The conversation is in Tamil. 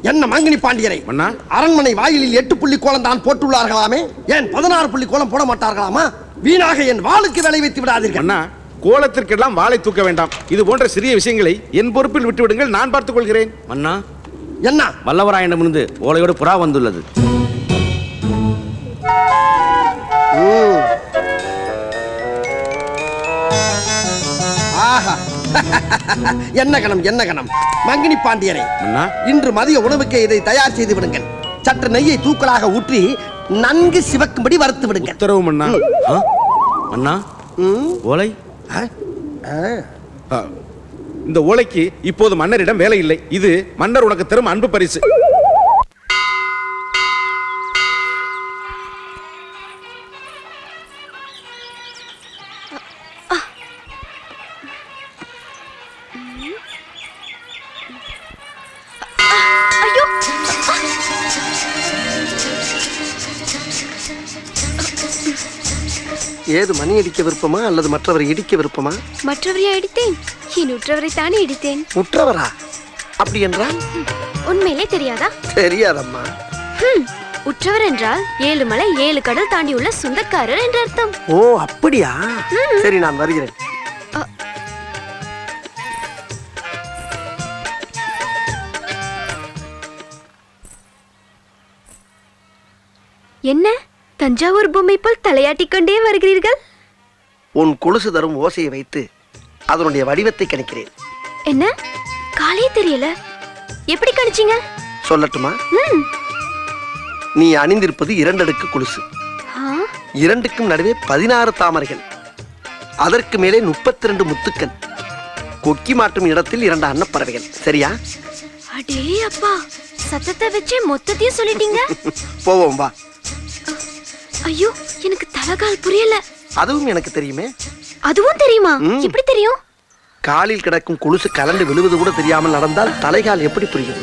என்ன மங்கினி பாண்டியரை அண்ணா, அரண்மனை வாயிலில் 8 புள்ளி கோலம் தான் போட்டுள்ளார்களாமே, ஏன் 16 புள்ளி கோலம் போட மாட்டார்களாமா? வீணாக என் வாளுக்கு விளை வைத்து விடாதீர்கள். அண்ணா, கோலத்திற்கெல்லாம் வாளை தூக்க வேண்டாம். இது போன்ற சிறிய விஷயங்களை என் பொறுப்பில் விட்டு விடுங்கள், நான் பார்த்துக் கொள்கிறேன். அண்ணா, என்ன வல்லவராயனிடமிருந்து ஓலையோடு புறா வந்துள்ளது. ஆஹா என்ன கணம் என்ன கணம். மங்கினி பாண்டியரை அண்ணா, இன்று மதிய உணவுக்கு இதை தயார் செய்து விடுங்கள். சற்று நெய்யை தூக்கலாக ஊற்றி நன்கு சிவக்கும்படி வறுத்து விடுங்கள். உத்தரவு அண்ணா. அண்ணா, ஓலை இந்த ஓலைக்கு இப்போது மன்னரிடம் வேலை இல்லை. இது மன்னர் உனக்கு தரும் அன்பு பரிசு. ஏது மணி அடிக்க விருப்பமா அல்லது மற்றவரை இடிக்க விருப்பமா? மற்றவரை அடித்தேன், என் உற்றவரை தானே இடித்தேன். உற்றவரா? அப்படி என்றால் உண்மையிலே தெரியாதா? தெரியாதம்மா. உற்றவர் என்றால் 7 மலை 7 கடல் தாண்டியுள்ள சொந்தக்காரர் என்று அர்த்தம். ஓ அப்படியா? சரி, நான் வருகிறேன். என்ன தஞ்சாவூர் பொம்மை போல் தலையாட்டிக் கொண்டே வருகிறீர்கள்? உன் கொலுசு தரும் ஓசையை வைத்து அதனுடைய வடிவத்தை கணிக்கிறேன். என்ன காலே தெரியல, எப்படி கணிச்சீங்க? சொல்லட்டுமா? நீ அணிந்திருப்பது 2 அடுக்கு கொலுசு. 2க்கும் நடுவே 16 தாமரைகள், அதற்கு மேலே 32 முத்துக்கள், கொக்கி மாட்டும் இடத்தில் 2 அன்னப்பறவைகள். சரியா? அடே அப்பா, சத்தத்தை வச்சே மொத்தத்தையும் சொல்லிட்டீங்க. போவோம் வா. ஐயோ, எனக்கு தலகால் புரியல. அதுவும் எனக்கு தெரியுமே. அதுவும் தெரியுமா? எப்படி தெரியும்? காலில் கிடக்கும் கொலுசு கலண்டு விழுவது கூட தெரியாமல் நடந்தால் தலைகால் எப்படி புரியும்?